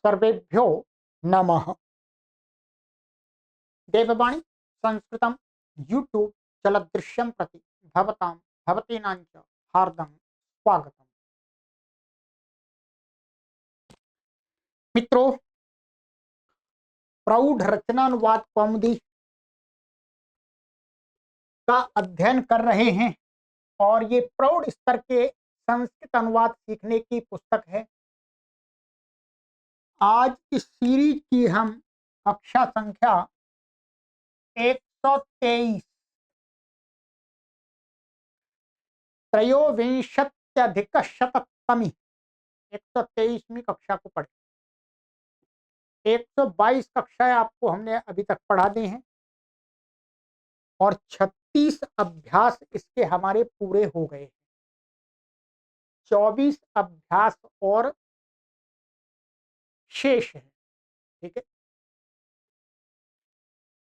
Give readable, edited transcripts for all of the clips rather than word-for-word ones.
सर्वेभ्यो नमः। देववाणी संस्कृतं यूट्यूब चलदृश्यं प्रति भवतां भवतीनां च हार्दं स्वागतम्। मित्रों, प्रौढ़ रचनानुवाद कौमुदी का अध्ययन कर रहे हैं और ये प्रौढ़ स्तर के संस्कृत अनुवाद सीखने की पुस्तक है। आज इस सीरीज की हम कक्षा संख्या 123 त्रयोविंशत्यधिकशततमी 123वीं कक्षा को पढ़े। 122 कक्षाएं आपको हमने अभी तक पढ़ा दी हैं और 36 अभ्यास इसके हमारे पूरे हो गए हैं। 24 अभ्यास और शेष है। ठीक है,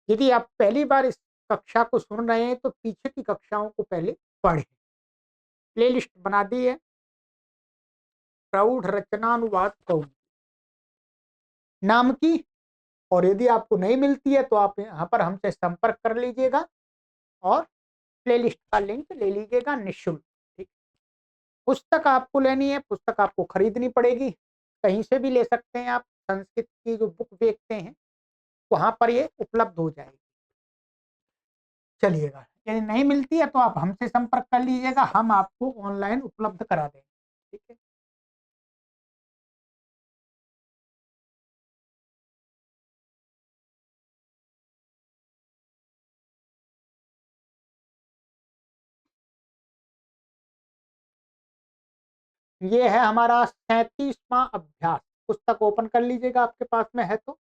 यदि आप पहली बार इस कक्षा को सुन रहे हैं तो पीछे की कक्षाओं को पहले पढ़ें। प्लेलिस्ट बना दी है प्रौढ़ रचनानुवाद कौमुदी नाम की, और यदि आपको नहीं मिलती है तो आप यहाँ पर हमसे संपर्क कर लीजिएगा और प्लेलिस्ट का लिंक ले लीजिएगा निःशुल्क। ठीक, पुस्तक आपको लेनी है, पुस्तक आपको खरीदनी पड़ेगी। कहीं से भी ले सकते हैं आप, संस्कृत की जो बुक बेचते हैं वहां पर ये उपलब्ध हो जाएगी। चलिएगा, यदि नहीं मिलती है तो आप हमसे संपर्क कर लीजिएगा, हम आपको ऑनलाइन उपलब्ध करा देंगे। ठीक है, ये है हमारा 37वां अभ्यास। पुस्तक ओपन कर लीजिएगा, आपके पास में है तो।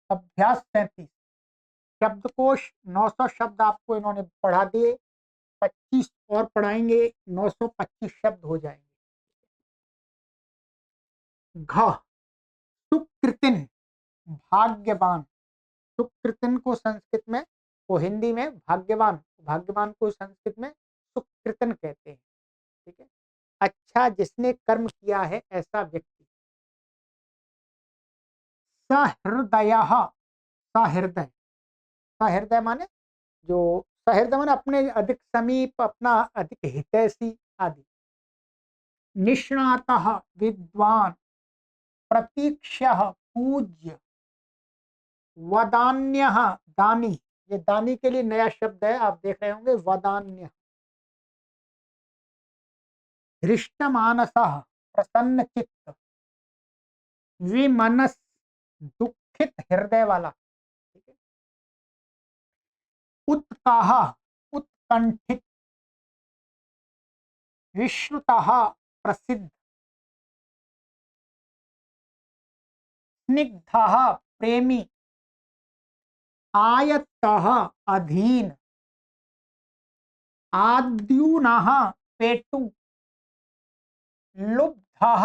अभ्यास 37, शब्दकोश 900 शब्द आपको इन्होंने पढ़ा दिए। 25 और पढ़ाएंगे, 925 शब्द हो जाएंगे। घ, सुकृतिन, भाग्यवान। सुकृतिन को संस्कृत में, को हिंदी में भाग्यवान, भाग्यवान को संस्कृत में सुकृतिन कहते हैं। ठीक है, अच्छा जिसने कर्म किया है ऐसा व्यक्ति। सहृदय, सहृदय, सहृदय माने जो, सहृदय माने अपने अधिक समीप, अपना अधिक हितैषी आदि। निष्णातः, विद्वान। प्रतीक्ष्यः, पूज्य। वदान्यः, दानी। ये दानी के लिए नया शब्द है, आप देख रहे होंगे, वदान्य। हृष्टमानसः, प्रसन्न चित्त। विमनस, दुखित हृदय वाला। ठीक है, उत्काह, उत्कंठित। विश्रुतः, प्रसिद्ध। स्निग्धः, प्रेमी। आयतः, अधीन। आद्यूनः, पेटु। लुब्धः,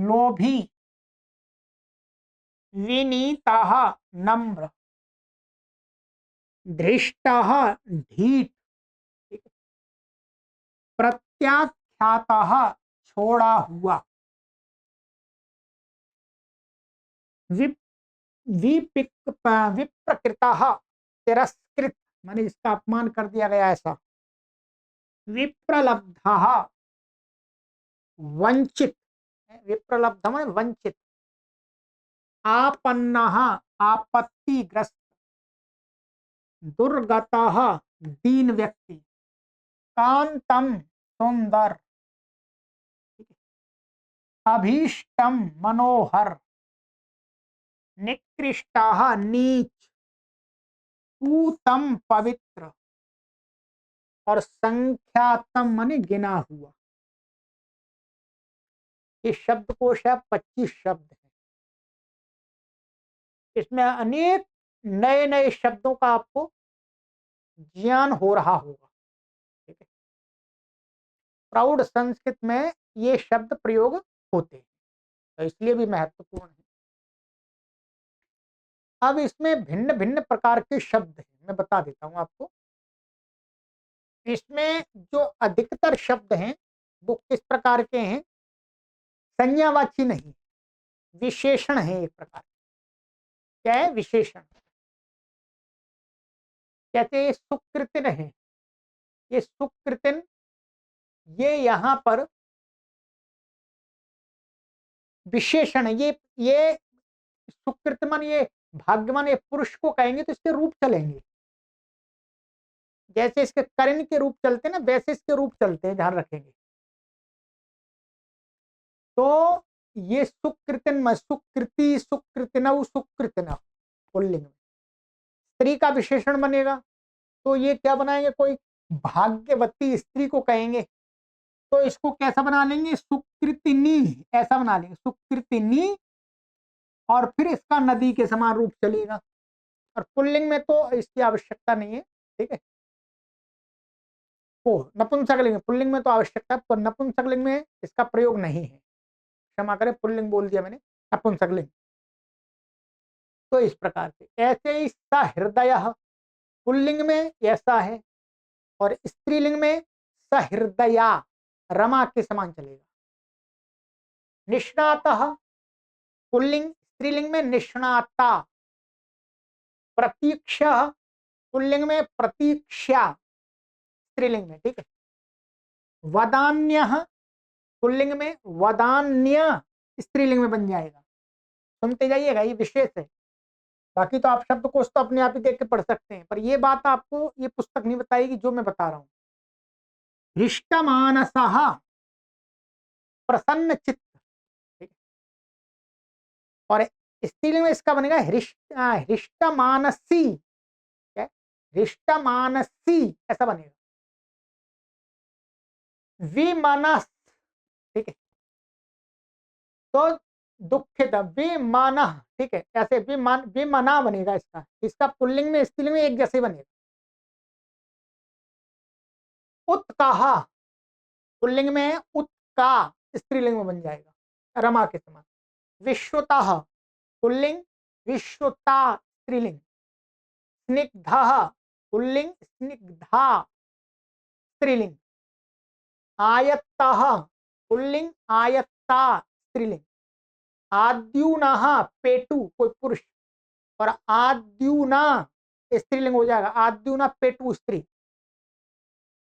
लोभी। विनीतः, नम्र। धृष्टः, ढीठ। प्रत्याख्यातः, छोड़ा हुआ। विप्रकृतः, तिरस्कृत, माने इसका अपमान कर दिया गया ऐसा। विप्रलब्धः, वंचित। विप्रलब्ध माने वंचित। आपन्नः, आपत्तिग्रस्त। दुर्गतः, दीन व्यक्ति। कांतम, सुंदर। अभीष्टम, मनोहर। निकृष्टः, नीच। पूतम, पवित्र। और संख्यातम माने गिना हुआ। इस शब्दकोश है 25 शब्द है। इसमें अनेक नए नए शब्दों का आपको ज्ञान हो रहा होगा। ठीक है, प्रौढ़ संस्कृत में ये शब्द प्रयोग होते हैं, तो इसलिए भी महत्वपूर्ण है। अब इसमें भिन्न भिन्न प्रकार के शब्द हैं, मैं बता देता हूं आपको। इसमें जो अधिकतर शब्द हैं वो किस प्रकार के हैं? संज्ञावाची नहीं, विशेषण है एक प्रकार। क्या है? विशेषण। कहते हैं सुकृतिन है, ये सुकृतिन, ये यहां पर विशेषण है। ये सुकृतमन, ये भाग्यवान, ये पुरुष को कहेंगे तो इसके रूप चलेंगे। जैसे इसके कर्ण के रूप चलते हैं ना, वैसे इसके रूप चलते हैं, ध्यान रखेंगे। तो ये सुकृतिन, सुकृति, सुकृतिनव, सुकृतिना पुल्लिंग में। स्त्री का विशेषण बनेगा तो ये क्या बनाएंगे? कोई भाग्यवती स्त्री को कहेंगे तो इसको कैसा बना लेंगे? सुकृतिनी, ऐसा बना लेंगे, सुकृतिनी। और फिर इसका नदी के समान रूप चलेगा। और पुल्लिंग में तो इसकी आवश्यकता नहीं है, ठीक है। तो नपुंसकलिंग, पुल्लिंग में तो आवश्यकता, तो नपुंसकलिंग में इसका प्रयोग नहीं है। क्षमा करें, पुल्लिंग बोल दिया मैंने, नपुंसकलिंग। तो इस प्रकार से ऐसे ही सहृदय, पुल्लिंग में ऐसा है, और स्त्रीलिंग में सहृदया, रमा के समान चलेगा। निष्णातः, पुल्लिंग, स्त्रीलिंग में निष्णाता। प्रतीक्षा, पुल्लिंग में प्रतीक्षा, स्त्रीलिंग में, ठीक है। वदान्यः, पुल्लिंग में वदान्य, स्त्रीलिंग में बन जाएगा। सुनते जाइएगा, ये विशेष है। बाकी तो आप शब्दकोश तो अपने आप ही देख के पढ़ सकते हैं, पर ये बात आपको ये पुस्तक नहीं बताएगी जो मैं बता रहा हूं। हृष्टमानसः, प्रसन्न चित्त, ठीक है। और स्त्रीलिंग में इसका बनेगा हृष्टमानसी, क्या? हृष्टमानसी, ऐसा बनेगा। विमनस, ठीक है। तो दुखित, विमन, ठीक है, ऐसे विमना बनेगा इसका। इसका पुल्लिंग में स्त्रीलिंग में एक जैसे बनेगा। उत्काह, पुल्लिंग में उत्का, स्त्रीलिंग में बन जाएगा, रमा के समान। विश्वतः, पुल्लिंग, विश्वता, स्त्रीलिंग। स्निग्धः, पुल्लिंग, स्निग्धा, स्त्रीलिंग। आयत्तः, पुल्लिंग, आयत्ता, स्त्रीलिंग। आद्यूनः, पेटू, कोई पुरुष, और आद्यूना स्त्रीलिंग हो जाएगा। आद्यूना पेटू, स्त्री।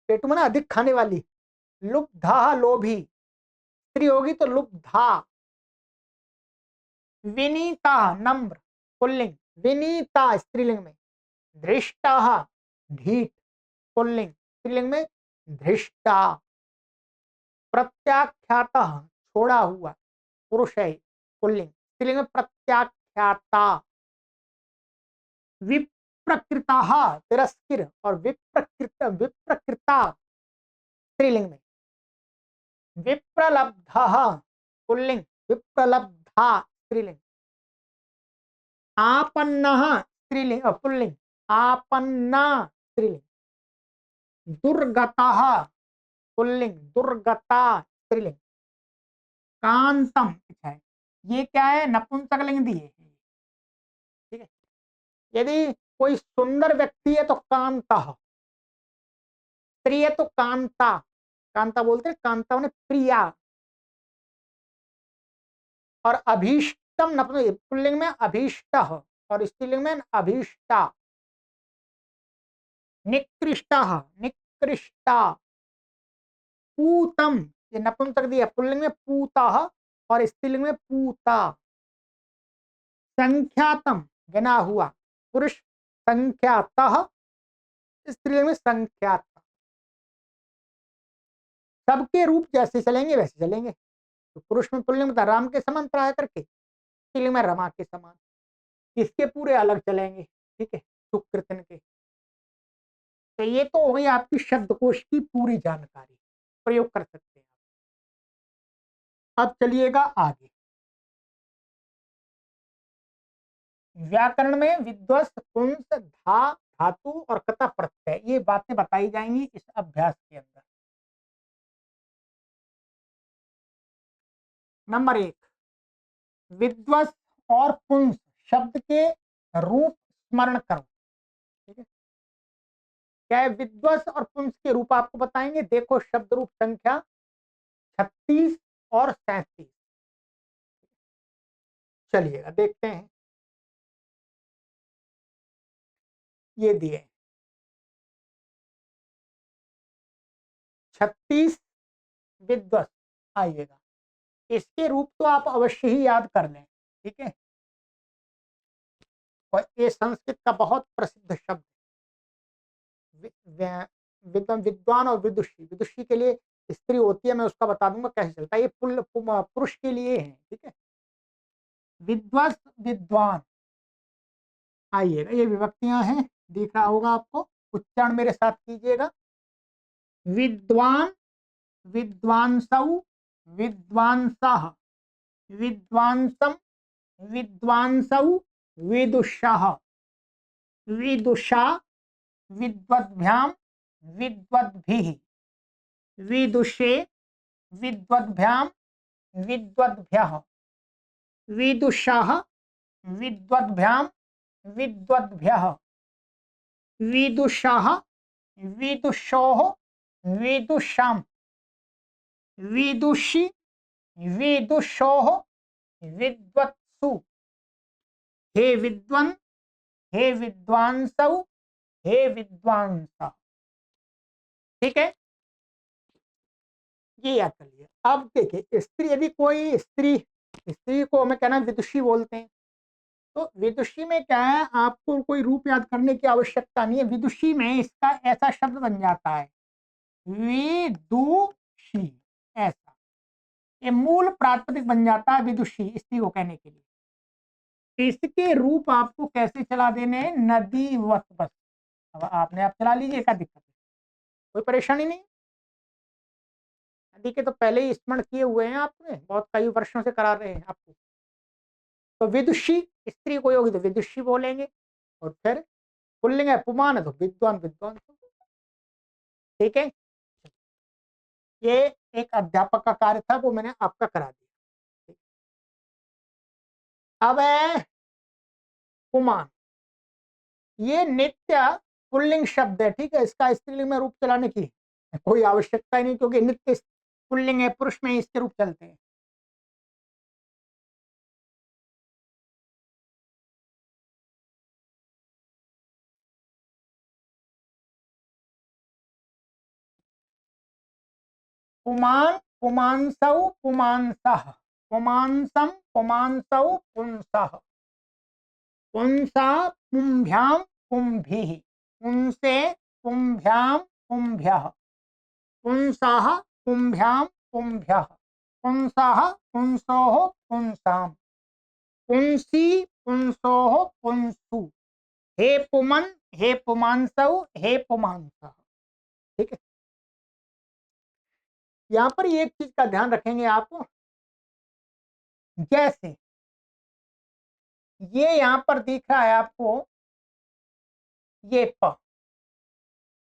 पेटू माना अधिक खाने वाली। लुब्धा, लोभी, स्त्री होगी तो लुब्धा। विनीता, नम्र, पुल्लिंग, विनीता, स्त्रीलिंग में। धृष्टा, ढीठ, पुल्लिंग, स्त्रीलिंग में धृष्टा। प्रत्याख्यात, छोड़ा हुआ, पुरुष है, पुल्लिंग, स्त्रीलिंग में प्रत्याख्याता। विप्रकृता, तिरस्कृत, और विप्रकृता, स्त्रीलिंग में। विप्रलब्ध, पुल्लिंग, विप्रलब्धा, स्त्रीलिंग। आपन्न, स्त्रीलिंग, पुल्लिंग, आपन्ना, स्त्रीलिंग। दुर्गतः, पुल्लिंग, दुर्गता, स्त्रीलिंग। कांतम, है, ये क्या है? नपुंसकलिंग दी है, ठीक है। यदि कोई सुंदर व्यक्ति है तो कांतः, स्त्री है तो कांता। कांता बोलते हैं, कांता ने प्रिया। और अभीष्टम, पुल्लिंग में अभीष्ट, और स्त्रीलिंग में अभीष्टा। निकृष्टा, निकृष्टा। पूतम, ये नपुंसक दिया, पुल्लिंग में पूता, और स्त्रीलिंग में पूता। संख्यातम, गिना हुआ, पुरुष, संख्यातः, स्त्रीलिंग में संख्यात। सबके रूप जैसे चलेंगे वैसे चलेंगे। तो पुरुष में पुल्लिंग में राम के समान प्राय करके, स्त्रीलिंग में रमा के समान। इसके पूरे अलग चलेंगे, ठीक है, सुकृतन के। तो ये तो हो गई आपकी शब्दकोश की पूरी जानकारी, प्रयोग कर सकते हैं। अब चलिएगा आगे। व्याकरण में विध्वस्त, पुंस, धा, धातु और कथा प्रत्यय, ये बातें बताई जाएंगी इस अभ्यास के अंदर। नंबर 1, विध्वस्त और पुंस शब्द के रूप स्मरण करो, ठीक है। क्या है? विध्वस्त और पुंस के रूप आपको बताएंगे। देखो, शब्द रूप संख्या 36 और 37। चलिएगा देखते हैं, ये दिए 36 विद्वत। आइएगा, इसके रूप तो आप अवश्य ही याद कर लें, ठीक है। और ये संस्कृत का बहुत प्रसिद्ध शब्द, विद्वान और विदुषी। विदुषी के लिए स्त्री होती है, मैं उसका बता दूंगा कैसे चलता है। ये पुरुष के लिए है, ठीक है। विद्वत, विद्वान। आइएगा, ये विभक्तियां हैं, दिख रहा होगा आपको, उच्चारण मेरे साथ कीजिएगा। विद्वान, विद्वांसौ, विद्वांसः, विद्वांसं, विद्वांसौ, विदुषः, विदुषा, विद्वद्भ्यां, विद्वद्भिः, विदुषे, विद्वद्भ्यां, विद्वद्भ्यः, विदुषः, विद्वद्भ्यां, विद्वद्भ्यः, विदुषः, विदुषोः, विदुषां, विदुषि, विदुषोः, विद्वत्सु। हे विद्वन्, हे विद्वांसौ, हे विद्वांसः। ठीक है, ये याद कर लिया। अब देखिए, स्त्री, यदि कोई स्त्री, स्त्री को हमें कहना विदुषी बोलते हैं, तो विदुषी में क्या है, आपको कोई रूप याद करने की आवश्यकता नहीं है। विदुषी में इसका ऐसा शब्द बन जाता है, विदुषी, ऐसा ये मूल प्रातिपदिक बन जाता है विदुषी, स्त्री को कहने के लिए। इसके रूप आपको कैसे चला देने हैं, नदीवत, बस। अब आपने आप चला लीजिए, क्या दिक्कत है, कोई परेशानी नहीं। नदी के तो पहले ही स्मरण किए हुए हैं आपने, बहुत कई वर्षों से करा रहे हैं आपको। तो विदुषी, स्त्री कोई होगी तो विदुषी बोलेंगे, और फिर पुल्लिंग है, पुमान है तो विद्वान, विद्वान। ठीक है, ये एक अध्यापक का कार्य था, वो मैंने आपका करा दिया। अब है पुमान, ये नित्य पुल्लिंग शब्द है, ठीक है। इसका स्त्रीलिंग में रूप चलाने की कोई आवश्यकता ही नहीं, क्योंकि नित्य पुल्लिंग है, पुरुष में इसके रूप चलते हैं। पुमान, पुमांसौ, पुमांसः, पुमांसं, पुमांसौ, पुंसः, पुंसा, पुंभ्यां, पुंभिः, पुंसे, पुंभ्यां, पुंभ्यः, पुंसाः, पुंभ्यां, पुंभ्यः, पुंसाः, पुंसोः, पुंसां, पुंसी, पुंसोः, पुंसु। हे पुमन, हे पुमांसौ, हे पुमांसः। ठीक है, यहाँ पर एक चीज का ध्यान रखेंगे आप, जैसे ये यहाँ पर दिख रहा है आपको, ये प,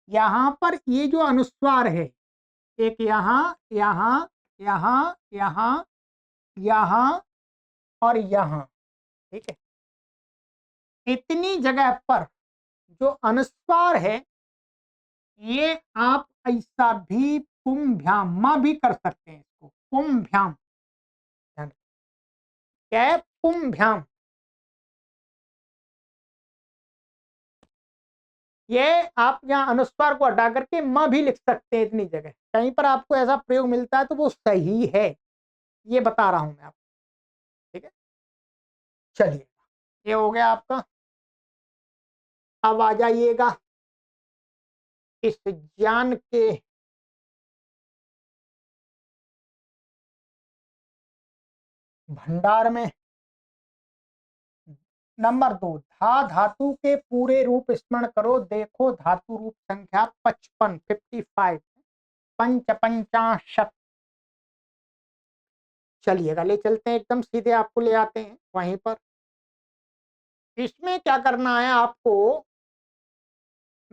यहाँ पर ये जो अनुस्वार है, एक यहाँ, यहाँ, यहाँ, यहाँ, यहाँ और यहाँ, ठीक है। इतनी जगह पर जो अनुस्वार है, ये आप ऐसा भी पुंभ्याम भी कर सकते हैं, इसको पुंभ्याम, क्या है, पुंभ्याम। ये आप यहाँ अनुस्वार को हटा करके म भी लिख सकते हैं इतनी जगह। कहीं पर आपको ऐसा प्रयोग मिलता है तो वो सही है, ये बता रहा हूं मैं आपको। ठीक है, चलिए, ये हो गया आपका। अब आ जाइएगा इस ज्ञान के भंडार में। नंबर 2, धा धातु के पूरे रूप स्मरण करो। देखो धातु रूप संख्या 55, 55, पंच पंचाशत। चलिएगा, ले चलते हैं, एकदम सीधे आपको ले आते हैं वहीं पर। इसमें क्या करना है आपको,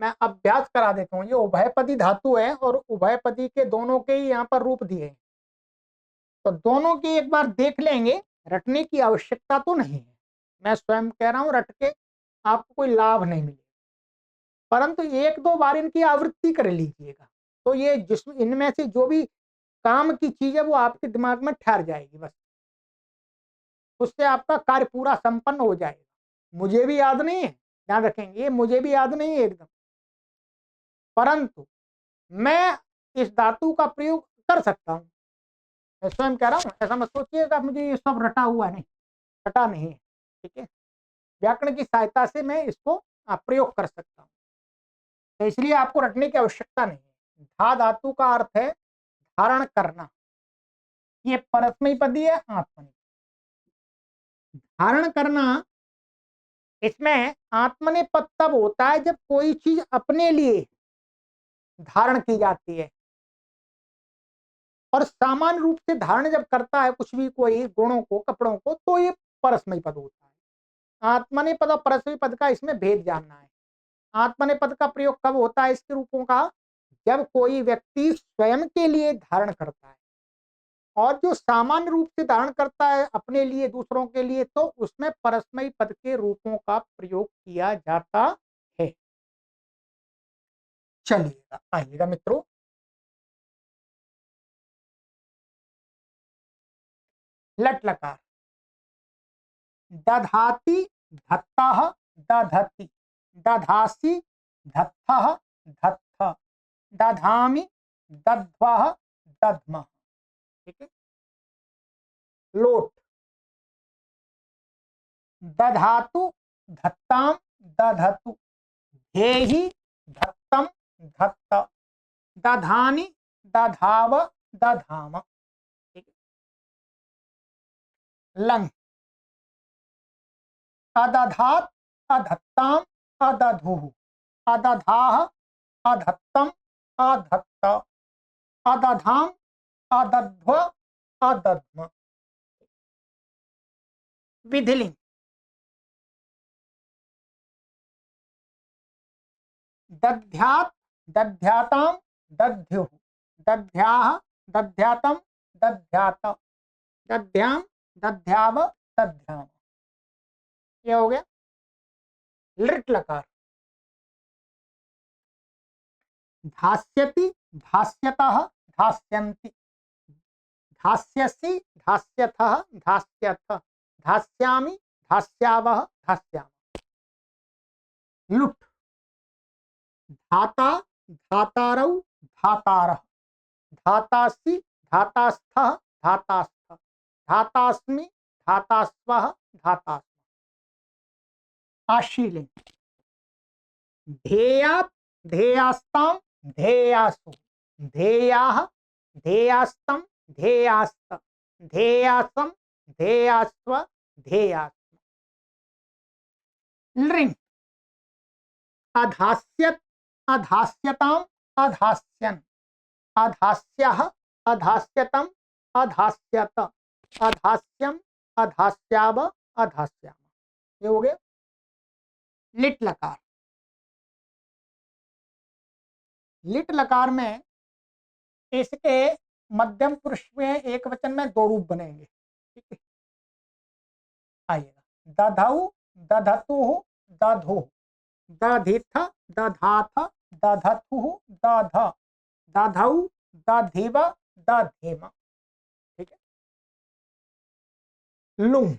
मैं अभ्यास करा देता हूँ। ये उभयपदी धातु है और उभयपदी के दोनों के ही यहाँ पर रूप दिए हैं, तो दोनों की एक बार देख लेंगे, रटने की आवश्यकता तो नहीं है। मैं स्वयं कह रहा हूँ, रट के आपको कोई लाभ नहीं मिलेगा, परंतु एक दो बार इनकी आवृत्ति कर लीजिएगा, तो ये जिसमें इनमें से जो भी काम की चीज है वो आपके दिमाग में ठहर जाएगी बस। उससे आपका कार्य पूरा संपन्न हो जाएगा। मुझे भी याद नहीं है, ध्यान रखेंगे, ये मुझे भी याद नहीं है एकदम, परंतु मैं इस धातु का प्रयोग कर सकता हूँ। मैं स्वयं कह रहा हूँ, ऐसा मत सोचिएगा मुझे ये सब रटा हुआ नहीं, रटा नहीं है, ठीक है। व्याकरण की सहायता से मैं इसको प्रयोग कर सकता हूँ, तो इसलिए आपको रटने की आवश्यकता नहीं है। धा धातु का अर्थ है धारण करना, ये परस्मैपदी है, आत्मनेपदी। धारण करना, इसमें आत्मनेपद तब होता है जब कोई चीज अपने लिए धारण की जाती है, और सामान्य रूप से धारण जब करता है कुछ भी, कोई गुणों को, कपड़ों को, तो ये परस्मैपद होता है। आत्मनेपद और परस्मैपद का इसमें भेद जानना है। आत्मनेपद का प्रयोग कब होता है इसके रूपों का, जब कोई व्यक्ति स्वयं के लिए धारण करता है, और जो सामान्य रूप से धारण करता है अपने लिए, दूसरों के लिए, तो उसमें परस्मैपद के रूपों का प्रयोग किया जाता है। चलिएगा, आइएगा मित्रों, लट लकार। दधाति धत्तः दधति, दधासि धत्थः धत्थ, दधामि दध्वः दध्मः, ठीक है। लोट। दधातु धत्तां दधतु, धेहि धत्तं धत्त, दधानि दधाव दधाम, ठीक है। लंग। अदधात अधत्ताम अदधुः, अदधाः अधत्तम अधत्त, अदधाम अदध्व अदध्म। विधिलिंग। दध्यात् दध्याताम दध्युः, दध्याः दध्यातम दध्यात, दध्याम दध्याव दध्याम। ये हो गया लृट लकार। धास्यति धास्यतः धास्यन्ति, धास्यसि धास्यथः धास्यथ, धास्यामि धास्यावः धास्याम। लुट। धाता धातारौ धातारः, धातासि धातास्थः धातास्थ, धातास्मि धातास्वः धातास्म। आशीलिंग। ध्येयात् ध्येयास्तां ध्येयासु, ध्येयाः ध्येयास्तं ध्येयास्त, ध्येयासं ध्येयास्व ध्येयास्म। लृङ्। अधास्यत् अधास्यताम् अधास्यन्, अधास्यः अधास्यतम् अधास्यत, अधास्यम् अधास्याव अधास्याम। ये हो गया लिट लकार। लिट लकार में इसके मध्यम पुरुष में एक वचन में दो रूप बनेंगे, ठीक है। आइएगा। दधौ दधतुः दधुः, दधिथ दधाथ दधतुः दध, दधौ दधिव दधिम, ठीक है। लुंग।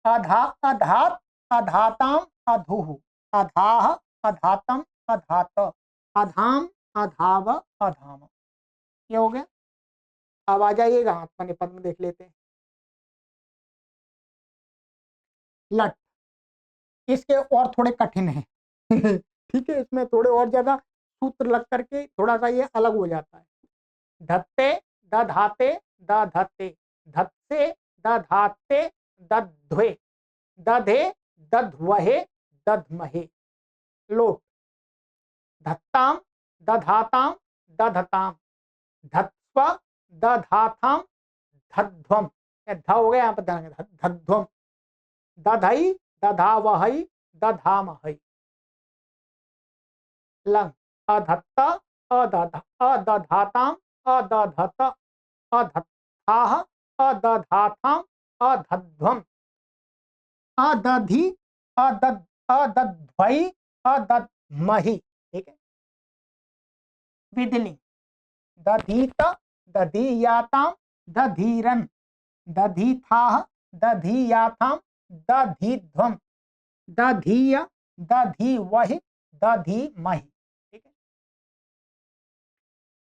अधा अधात अधाताम अधुः, अधाः अधातम अधात, अधाम अधाव अधाम। ये हो गया। अब आ जाइएगा आत्मनेपद में, देख लेते हैं। लट। इसके और थोड़े कठिन हैं ठीक है, इसमें थोड़े और ज्यादा सूत्र लग करके थोड़ा सा ये अलग हो जाता है। धत्ते दधाते दधते, धत्से दधाते दध्वे, दधे दध्वहे दध्महे। लोट। धत्ताम दधाताम दधताम, धत्स्व दधाथाम धध्वम। ध हो गया यहाँ पर ध्यान रखना, धध्वम। दधई दधावहई दधामहई। लंग। अधत्त अदध अदधाताम अदधत, अधत्ताः अदधाथाम अधध्वम, अदधि अदध अदध्वई अदध्महि, ठीक है। विधिलिंग। दधीत दधीयाताम दधीरन, दधीथाः, दधीयाथाम, दधीध्वम, दधीय, दधीवहि, दधीमहि। ठीक है,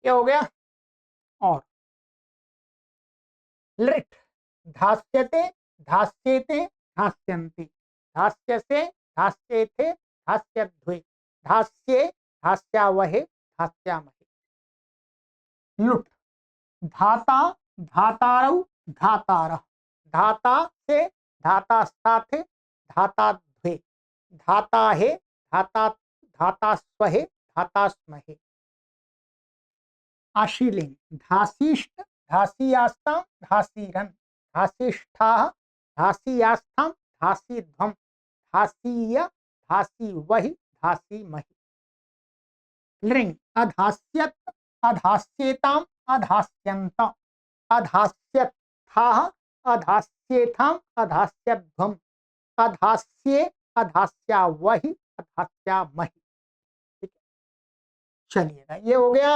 ये हो गया। और लिट, धास्यते, धास्येते, धास्यन्ति, धास्यसे, धास्येथे, धास्यध्वे, धास्ये, धास्यावहे, धास्यामहे। लुट, धाता, धातारौ, धातारः, धाता से, धातास्ताथे, धाताध्वे, धाताहे, धाता, धातास्वहे, धातास्महे। आशीलिंग, धासीष्ट, धासीयास्तां, धासीरन, धासीष्ठाः, धासीयास्थां, धासीध्वम, धासीय, धासीवहि, धासीमहि। लिंग, अधास्यत, अधास्येताम, अधास्यन्त, अधास्यत्थाः, अधास्येथाम, अधास्यध्वम, अधास्ये, अधास्यावहि, अधास्यामहि। ठीक है, चलिएगा, ये हो गया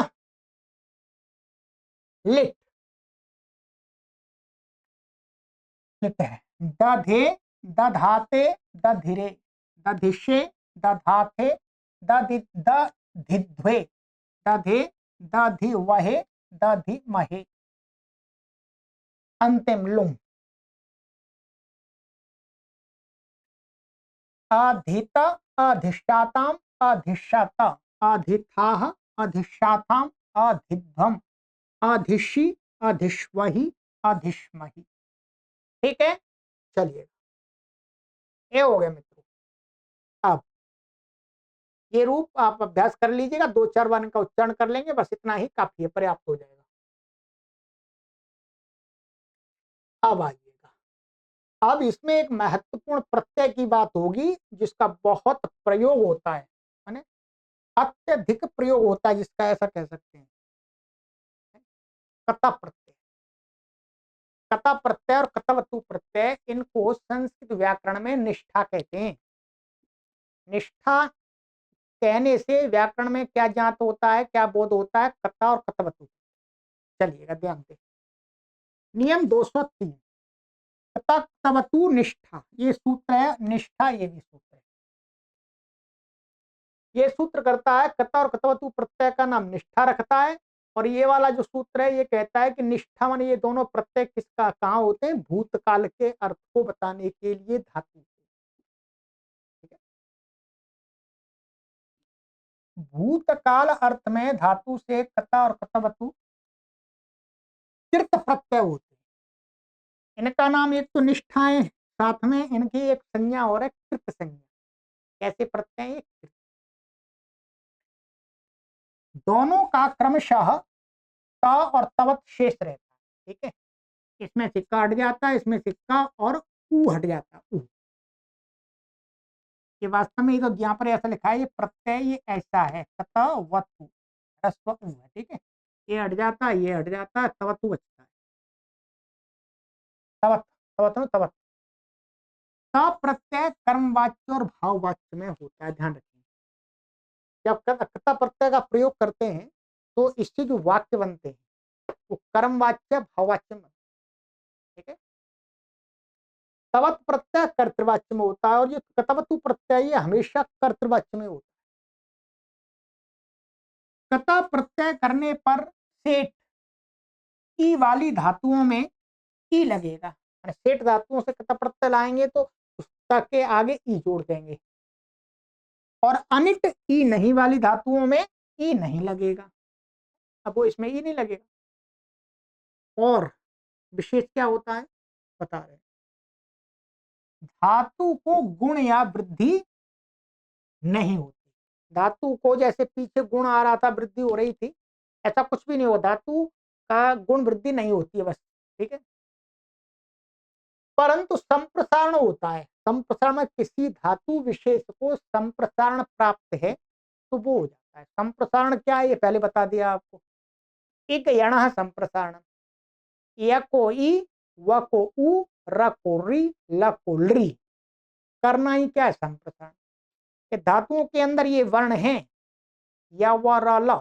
लिट। लिट है दधे, दधाते, दधिरे, दधिषे, दधाथे, दधिध्वे, दधे, दधिवहे, दधिमहे। अंतिम लुंग, अधित, अधिष्ठाताम, अधिष्ठत, अधिथाः, अधिष्ठाताम, अधिध्वम, अधिषि, अधिष्वहि, अधिष्महि। ठीक है, चलिए, ये हो गया मित्रों। अब ये रूप आप अभ्यास कर लीजिएगा, 2-4 बार इनका उच्चारण कर लेंगे, बस इतना ही काफी है, पर्याप्त हो जाएगा। अब आइएगा, अब इसमें एक महत्वपूर्ण प्रत्यय की बात होगी जिसका बहुत प्रयोग होता है, माने अत्यधिक प्रयोग होता है, जिसका ऐसा कह सकते हैं कता प्रत्यय। कता प्रत्यय और कतवतु प्रत्यय, इनको संस्कृत व्याकरण में निष्ठा कहते हैं। निष्ठा कहने से व्याकरण में क्या ज्ञात होता है, क्या बोध होता है? कता और कतवतु। चलिएगा, ध्यान दें। नियम 203, कता कतवतु निष्ठा, ये सूत्र है। निष्ठा, ये भी सूत्र है। ये सूत्र करता है कता और कतवतु प्रत्यय का नाम निष्ठा रखता है, और ये वाला जो सूत्र है ये कहता है कि निष्ठा माने ये दोनों प्रत्यय किसका कहाँ होते हैं? भूतकाल के अर्थ को बताने के लिए धातु। ठीक है, भूतकाल अर्थ में धातु से कता और कतवतु तीर्थ प्रत्यय होते हैं। इनका नाम एक तो निष्ठा है, साथ में इनकी एक संज्ञा और है कृत संज्ञा। कैसे प्रत्यय? कृत। दोनों का क्रमशः का और तवत शेष रहता है। ठीक है, इसमें सिक्का हट जाता है, इसमें सिक्का और ऊ हट जाता है। ऊ, ये वास्तव में ये तो यहाँ पर ऐसा लिखा है, ये प्रत्यय ये ऐसा है, कतवतु ह्रस्व ऊ है। ठीक है, ये हट जाता है, ये हट जाता है, तवतु बचता है। तवत, तवत न तवत। का प्रत्यय कर्मवाच्य और भाववाच्य में होता है, ध्यान रखिए। जब कता प्रत्यय का प्रयोग करते हैं तो इससे जो वाक्य बनते हैं वो कर्मवाच्य भाववाच्य में। ठीक है, तवत प्रत्यय कर्तृवाच्य में होता है, और ये कतवतु प्रत्यय ये हमेशा कर्तृवाच्य में होता है। कता प्रत्यय करने पर सेठ ई वाली धातुओं में ई लगेगा। सेठ धातुओं से कता प्रत्यय लाएंगे तो उसका के आगे ई जोड़ देंगे, और अनिट ई नहीं वाली धातुओं में ई नहीं लगेगा। अब वो इसमें ई नहीं लगेगा। और विशेष क्या होता है बता रहे हैं, धातु को गुण या वृद्धि नहीं होती। धातु को जैसे पीछे गुण आ रहा था, वृद्धि हो रही थी, ऐसा कुछ भी नहीं हो, धातु का गुण वृद्धि नहीं होती है बस। ठीक है, परंतु संप्रसारण होता है। संप्रसारण में किसी धातु विशेष को संप्रसारण प्राप्त है तो वो हो जाता है। संप्रसारण क्या है ये पहले बता दिया आपको। एक यण संप्रसारण, य को ई, व को उ, र को री, ल को ली, करना ही क्या है? संप्रसारण। कि धातुओं के अंदर ये वर्ण हैं या व र ल,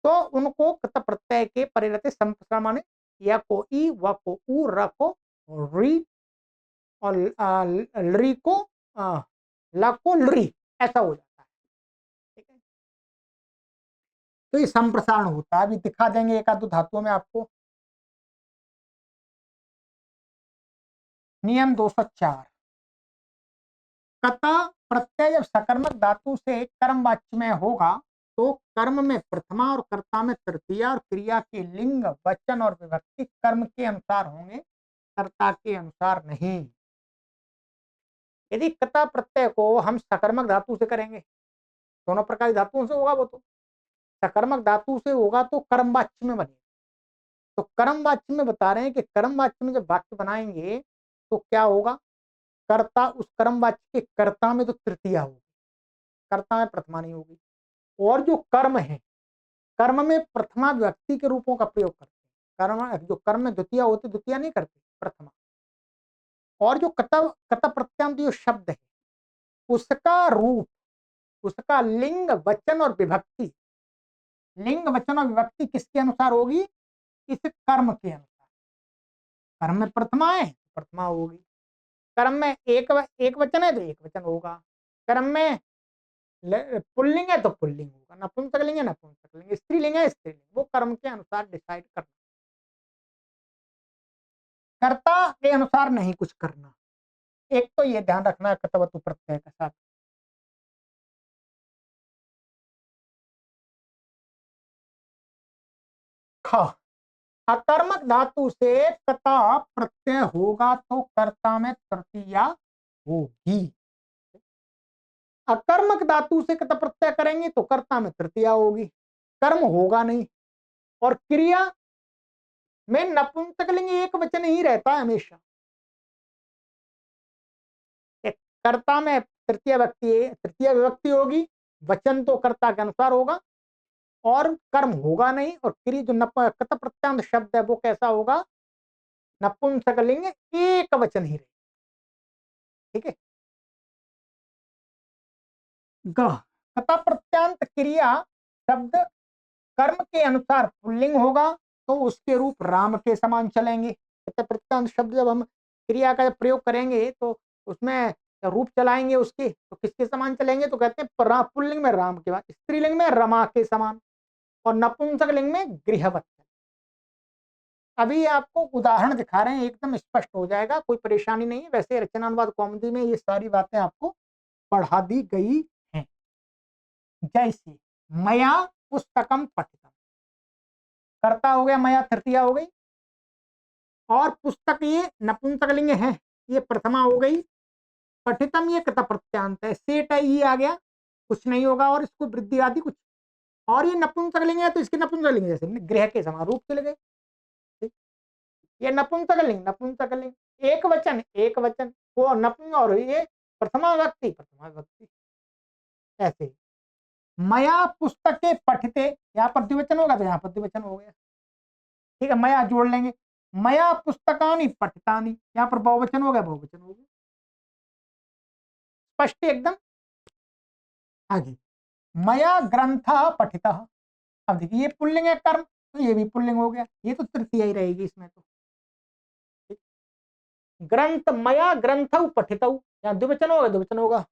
तो उनको कत प्रत्यय के परिवर्तित संप्रसारण माने या को ई, व को ऊ, र को री, और लरी को ला को लरी, ऐसा हो जाता है। ठीक है, तो ये संप्रसारण होता है। अभी दिखा देंगे एक आध धातुओं में आपको। नियम 204, कता प्रत्यय जब सकर्मक धातु से कर्मवाच्य में होगा तो कर्म में प्रथमा और कर्ता में तृतीया, और क्रिया के लिंग, वचन और विभक्ति कर्म के अनुसार होंगे, कर्ता के अनुसार नहीं। यदि कता प्रत्यय को हम सकर्मक धातु से करेंगे, दोनों प्रकार की धातुओं से होगा, वो तो सकर्मक धातु से होगा तो कर्मवाच्य में बनेगा। तो कर्मवाच्य में बता रहे हैं कि कर्मवाच्य में जब वाक्य बनाएंगे तो क्या होगा, कर्ता, उस कर्मवाच्य के कर्ता में तो तृतीया होगी, कर्ता में प्रथमा नहीं होगी। और जो कर्म है, कर्म में प्रथमा व्यक्ति के रूपों का प्रयोग करते हैं। कर्म जो कर्म में द्वितीय होती, द्वितीय नहीं करते, प्रथमा। और जो कत प्रत्यांत जो शब्द है, उसका रूप, उसका लिंग, वचन और विभक्ति, लिंग, वचन और विभक्ति किसके अनुसार होगी, इस कर्म के अनुसार। कर्म में प्रथमा है, प्रथमा होगी। कर्म में एक वचन है तो एक वचन होगा। कर्म में पुल्लिंग है तो पुल्लिंग होगा, नपुंसकलिंग है नपुंसकलिंग, स्त्रीलिंग है स्त्रीलिंग, वो कर्म के अनुसार डिसाइड करना, कर्ता के अनुसार नहीं कुछ करना। एक तो ये ध्यान रखना है कतवतु प्रत्यय के साथ। ख, अकर्मक धातु से कता प्रत्यय होगा तो कर्ता में तृतीया होगी। अकर्मक धातु से कता प्रत्यय करेंगे तो कर्ता में तृतीया होगी, कर्म होगा नहीं। और क्रिया में नपुंसकलिंग एक वचन ही रहता है हमेशा। कर्ता में तृतीय विभक्ति होगी, वचन तो कर्ता के अनुसार होगा, और कर्म होगा नहीं। और क्रिया जो कत प्रत्यांत शब्द है वो कैसा होगा, नपुंसकलिंग एक वचन ही रहेगा। ठीक है, कत प्रत्यांत क्रिया शब्द कर्म के अनुसार पुल्लिंग होगा तो उसके रूप राम के समान चलेंगे। प्रत्यांत शब्द जब हम क्रिया का प्रयोग करेंगे तो उसमें रूप चलाएंगे उसके, तो किसके समान चलेंगे, तो कहते हैं पुल्लिंग में राम के बाद, स्त्रीलिंग में रमा के समान, और नपुंसकलिंग में गृहवत। अभी आपको उदाहरण दिखा रहे हैं, एकदम स्पष्ट हो जाएगा, कोई परेशानी नहीं है। वैसे रचनानुवाद कौमुदी में ये सारी बातें आपको पढ़ा दी गई हैं। जैसे मया पुस्तकम पठितम, कर्ता हो गया मया, तृतीया हो गई, और पुस्तक ये नपुंसकलिंग है, ये प्रथमा हो गई। पठितम ये कृत प्रत्यांत है, सेट है, ये आ गया, कुछ नहीं होगा, और इसको वृद्धि आदि कुछ। और ये नपुंसकलिंग है तो इसके नपुंसकलिंग जैसे गृह के समान रूप चले गए। ये नपुंसकलिंग, नपुंसकलिंग, एक वचन एक वचन, वो नपुंस, और ये प्रथमा व्यक्ति प्रथमा व्यक्ति, ऐसे। मया पुस्तके पठिते, यहाँ पर द्विवचन होगा तो यहाँ पर द्विवचन हो गया। ठीक है, मया जोड़ लेंगे, मया पुस्तकानि पठितानि, यहाँ पर बहुवचन हो गया, बहुवचन हो गया। स्पष्ट एकदम। आगे मया ग्रंथ पठिता, अब देखिए ये पुल्लिंग है कर्म, तो ये भी पुल्लिंग हो गया, ये तो तृतीय ही रहेगी इसमें तो। ग्रंथ, मया ग्रंथ पठित, यहाँ द्विवचन होगा, द्विवचन होगा,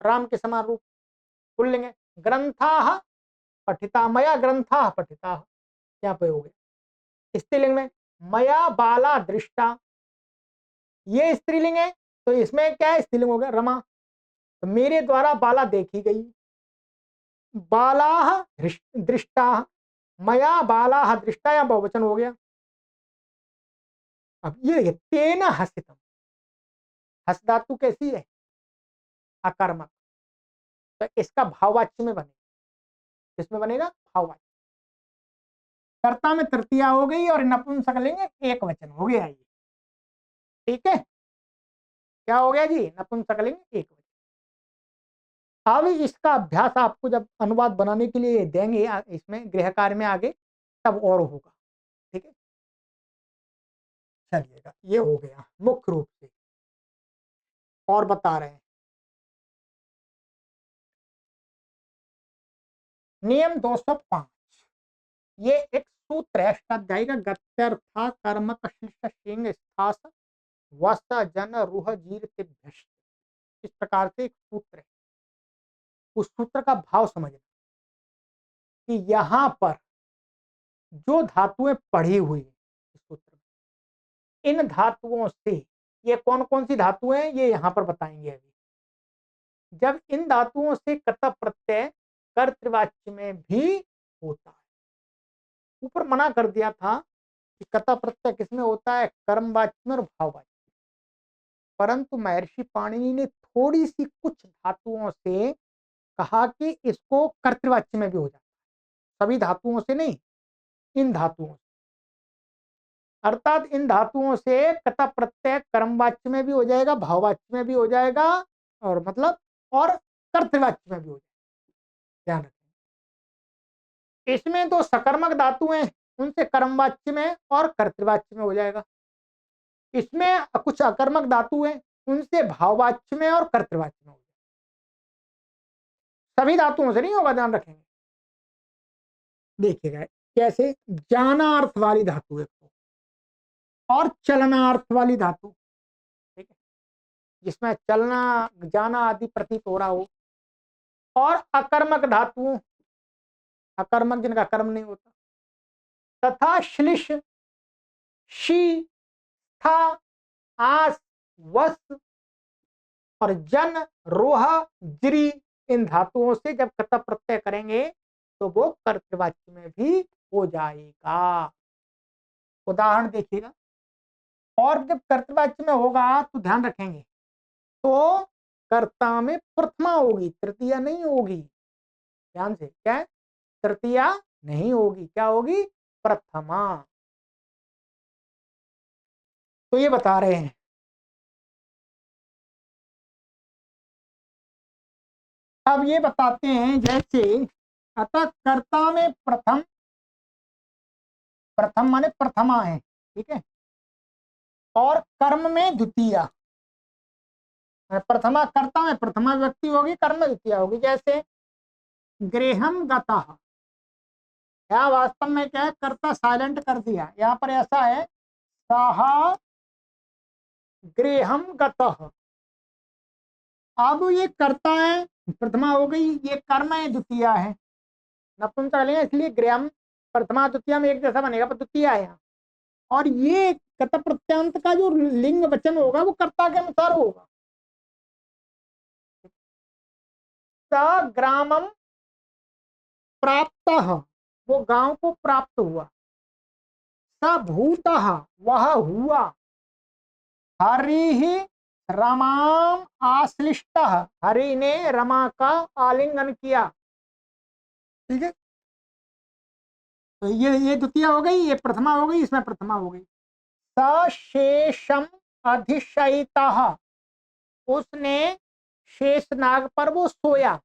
राम के समान रूप, पुल्लिंग है। ग्रंथा पठिता, मया ग्रंथा पठिता, यहाँ पे हो गया। स्त्रीलिंग में मया बाला दृष्टा, ये स्त्रीलिंग है तो इसमें क्या है, स्त्रीलिंग हो गया, रमा, तो मेरे द्वारा बाला देखी गई। बाला दृष्टा, मया बाला दृष्टा, या बहुवचन हो गया। अब ये तेन हसितम, हस धातु कैसी है, अकर्मक, तो इसका भाववाच्य में बनेगा, किसमें बनेगा, भाववाच्य। कर्ता में तृतीया हो गई और नपुंसकलिंग एक वचन हो गया ये। ठीक है, क्या हो गया जी, नपुंसकलिंग एक वचन। अब इसका अभ्यास आपको जब अनुवाद बनाने के लिए देंगे इसमें गृह कार्य में आगे, तब और होगा। ठीक है, चलिएगा, ये हो गया मुख्य रूप से। और बता रहे हैं नियम 205, ये एक सूत्र है अष्टाध्यायी का, गत्यर्था कर्मक शिष्ट सिंह स्थास वस जन रूह जीर से भ्रष्ट। इस प्रकार से एक सूत्र है, उस सूत्र का भाव समझना कि यहाँ पर जो धातुएं पढ़ी हुई है इस सूत्र में, इन धातुओं से, ये कौन कौन सी धातुएं हैं ये यहाँ पर बताएंगे अभी। जब इन धातुओं से कत प्रत्यय कर्तृवाच्य में भी होता है, ऊपर मना कर दिया था कि कत प्रत्यय किसमें होता है, कर्मवाच्य में और भाववाच्य, परंतु महर्षि पाणिनि ने थोड़ी सी कुछ धातुओं से कहा कि इसको कर्तृवाच्य में भी हो जाता है, सभी धातुओं से नहीं, इन धातुओं से। अर्थात इन धातुओं से कत प्रत्यय कर्मवाच्य में भी हो जाएगा, भाववाच्य में भी हो जाएगा, और मतलब और कर्तृवाच्य में भी हो जाएगा। ध्यान रखें, इसमें तो सकर्मक धातुएं उनसे कर्मवाच्य में और कर्तृवाच्य में हो जाएगा, इसमें कुछ अकर्मक धातु हैं उनसे भाववाच्य में और कर्तृवाच्य में हो जाएगा। सभी धातुओं से नहीं होगा, ध्यान रखेंगे। देखिएगा कैसे, जानार्थ वाली धातु है और चलनार्थ वाली धातु, ठीक है, जिसमें चलना जाना आदि प्रतीत हो रहा हो, और अकर्मक धातुओं, अकर्मक जिनका कर्म नहीं होता, तथा श्लिष शी था आस वस और जन रोह जिरी, इन धातुओं से जब कत प्रत्यय करेंगे तो वो कर्तृवाच्य में भी हो जाएगा। उदाहरण देखिएगा, और जब कर्तृवाच्य में होगा तो ध्यान रखेंगे, तो कर्ता में प्रथमा होगी, तृतीया नहीं होगी। ध्यान से, क्या है, तृतीया नहीं होगी, क्या होगी, प्रथमा। तो ये बता रहे हैं। अब ये बताते हैं, जैसे अतः कर्ता में प्रथम, प्रथम माने प्रथमा है, ठीक है, और कर्म में द्वितीया, प्रथमा कर्ता में प्रथमा व्यक्ति होगी, कर्म में द्वितीया होगी। जैसे गृहम गतः, यहाँ वास्तव में क्या है, कर्ता साइलेंट कर दिया, यहाँ पर ऐसा है सहा गृहम गतः। अब ये कर्ता है, प्रथमा हो गई, ये कर्म है, द्वितीया है, नपुंसकलिंग, इसलिए गृहम प्रथमा द्वितीया में एक जैसा बनेगा, पर द्वितीया है यहाँ। और ये कत प्रत्यांत का जो लिंग वचन होगा वो कर्ता के अनुसार होगा। स ग्रामम प्राप्त, वो गांव को प्राप्त हुआ। स भूत, वह हुआ। हरि रमाम आश्लिष्ट, हरि ने रमा का आलिंगन किया। ठीक है, तो ये द्वितीय हो गई, ये प्रथमा हो गई, इसमें प्रथमा हो गई। सशेषम अधिशयितः, उसने शेषनाग पर वो सोया।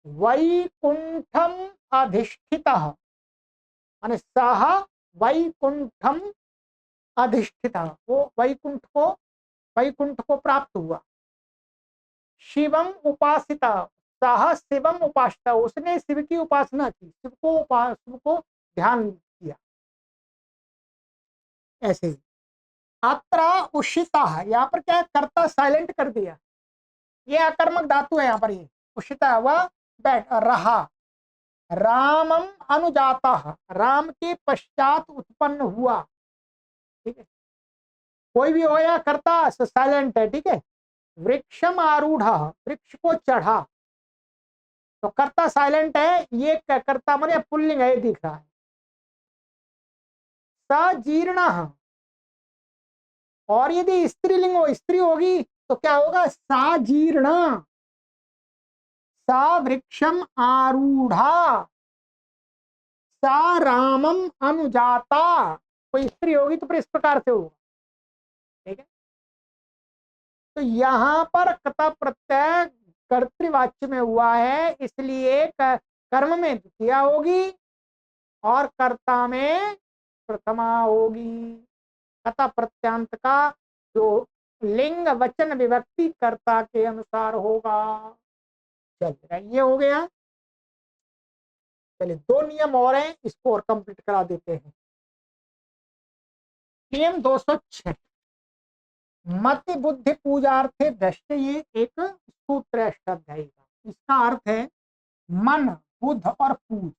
वैकुंठम अधिष्ठितः, माने सह वैकुंठम अधिष्ठितः, वो वैकुंठ को प्राप्त हुआ। शिवम उपासिता, सह शिवम उपासिता, उसने शिव की उपासना की, शिव को ध्यान किया। ऐसे ही अत्र उषिता, यहाँ पर क्या है, कर्ता साइलेंट कर दिया, ये अकर्मक धातु है यहाँ पर, ये उषिता वह बैठ रहा। रामम अनुजाता, राम के पश्चात उत्पन्न हुआ। ठीक है, कोई भी हो या कर्ता साइलेंट है, ठीक है। वृक्षम आरूढ़, वृक्ष को चढ़ा, तो कर्ता साइलेंट है, ये कर्ता माने पुल्लिंग है, दिख रहा है। सजीर्ण, और यदि स्त्रीलिंग हो, स्त्री होगी तो क्या होगा, साजीर्ण। सा वृक्षम आरूढ़ा, सा रामम अनुजाता, कोई स्त्री होगी तो फिर इस प्रकार से होगा। ठीक है, तो यहाँ पर कत प्रत्यय कर्तृवाच्य में हुआ है, इसलिए कर्म में द्वितीया होगी और कर्ता में प्रथमा होगी। कत प्रत्यांत का जो लिंग वचन विभक्ति कर्ता के अनुसार होगा। चल, ये हो गया। चलिए 2 नियम और हैं, इसको और कंप्लीट करा देते हैं। नियम 206, मति बुद्धि पूजार्थे दृष्ट, ये एक सूत्र है अष्टाध्यायी का। इसका अर्थ है मन, बुद्ध और पूज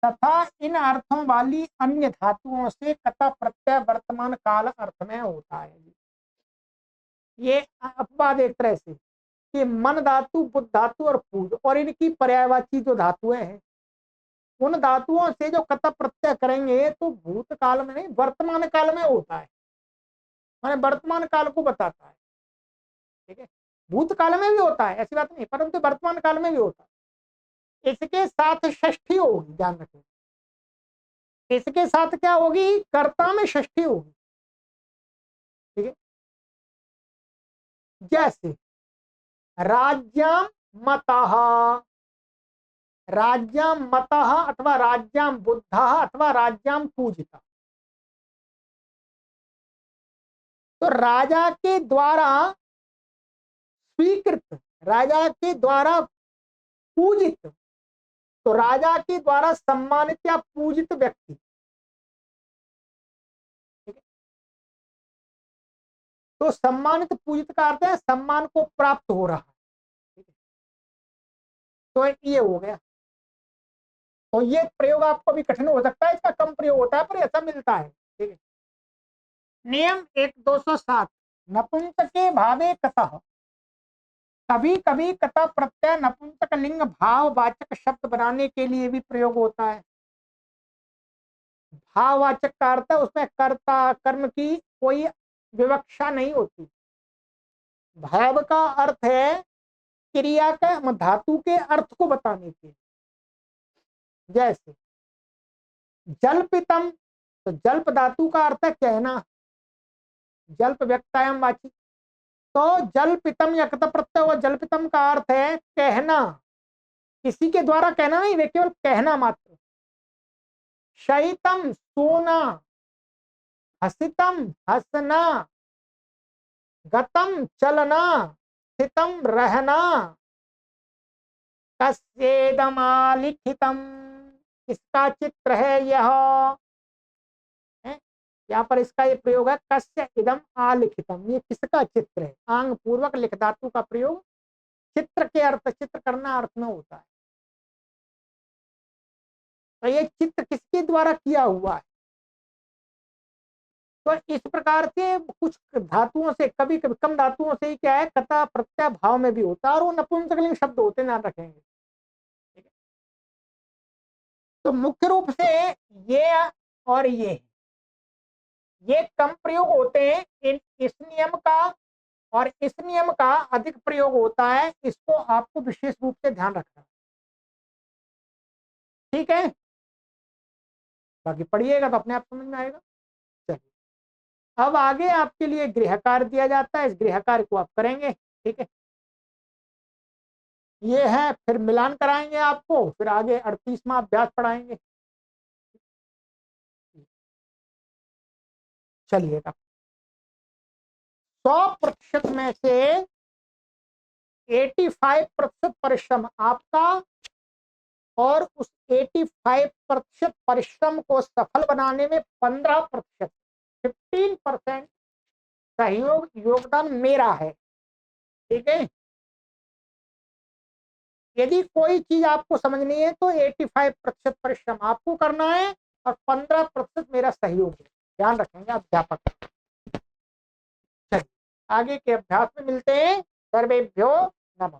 तथा इन अर्थों वाली अन्य धातुओं से कथा प्रत्यय वर्तमान काल अर्थ में होता है। ये अपवाद एक तरह से कि मन धातु, बुद्ध धातु और पूज और इनकी पर्यायवाची जो धातुएं हैं, उन धातुओं से जो कथा प्रत्यय करेंगे तो भूतकाल में नहीं वर्तमान काल में होता है, माने वर्तमान काल को बताता है। ठीक है, भूतकाल में भी होता है ऐसी बात नहीं, परंतु वर्तमान काल में भी होता है। इसके साथ षष्ठी होगी, ध्यान रखें, इसके साथ क्या होगी, कर्ता में षष्ठी होगी। ठीक है, जैसे राज्याम मतः, राज्याम मतः अथवा राज्याम बुद्धः अथवा राज्याम पूजिता। तो राजा के द्वारा स्वीकृत, राजा के द्वारा पूजित, तो राजा के द्वारा सम्मानित या पूजित व्यक्ति। ठीक है, तो सम्मानित पूजित का अर्थ है सम्मान को प्राप्त हो रहा है। ठीक है, तो ये हो गया। तो ये प्रयोग आपको भी कठिन हो सकता है, इसका कम प्रयोग होता है पर ऐसा मिलता है। ठीक है, नियम 1 207, नपुंसके भावे कतः, कभी कभी कथा प्रत्यय नपुंसक लिंग भाववाचक शब्द बनाने के लिए भी प्रयोग होता है। भाववाचक का अर्थ है उसमें कर्ता कर्म की कोई विवक्षा नहीं होती। भाव का अर्थ है क्रिया का, धातु के अर्थ को बताने के। जैसे जल्पितम, तो जल्प धातु का अर्थ है कहना, जल्प व्यक्तायम वाची। तो जल्पितम या कथा प्रत्यय हुआ, जल्पितम का अर्थ है कहना, किसी के द्वारा कहना नहीं, वे केवल कहना मात्र। शयितम सोना, हसितम हंसना, गतम चलना, स्थितम रहना, कस्येदमालिखितम, इसका चित्र है यह है? यहाँ पर इसका ये प्रयोग है कस्य इदम आलिखितम, ये किसका चित्र है। आंग पूर्वक लिख धातु का प्रयोग चित्र के अर्थ, चित्र करना अर्थ में होता है। तो ये चित्र किसके द्वारा किया हुआ है। तो इस प्रकार से कुछ धातुओं से, कभी कभी कम धातुओं से ही क्या है कथा प्रत्यय भाव में भी होता है और वो नपुंसकलिंग शब्द होते, ध्यान रखेंगे। ठीक है, तो मुख्य रूप से ये और ये कम प्रयोग होते हैं। इस नियम का और इस नियम का अधिक प्रयोग होता है, इसको आपको विशेष रूप से ध्यान रखना। ठीक है, बाकी पढ़िएगा तो अपने आप समझ में आएगा। चलिए, अब आगे आपके लिए गृह कार्य दिया जाता है, इस गृह कार्य को आप करेंगे। ठीक है, ये है, फिर मिलान कराएंगे आपको, फिर आगे 38वां अभ्यास पढ़ाएंगे। चलिएगा, 100% में से 85% परिश्रम आपका, और उस 85% परिश्रम को सफल बनाने में 15%, 15% सहयोग योगदान मेरा है। ठीक है, यदि कोई चीज आपको समझनी है तो 85% परिश्रम आपको करना है और 15% मेरा सहयोग है, ध्यान रखेंगे अध्यापक। चलिए, आगे के अभ्यास में मिलते हैं। सर्वेभ्यो नमः।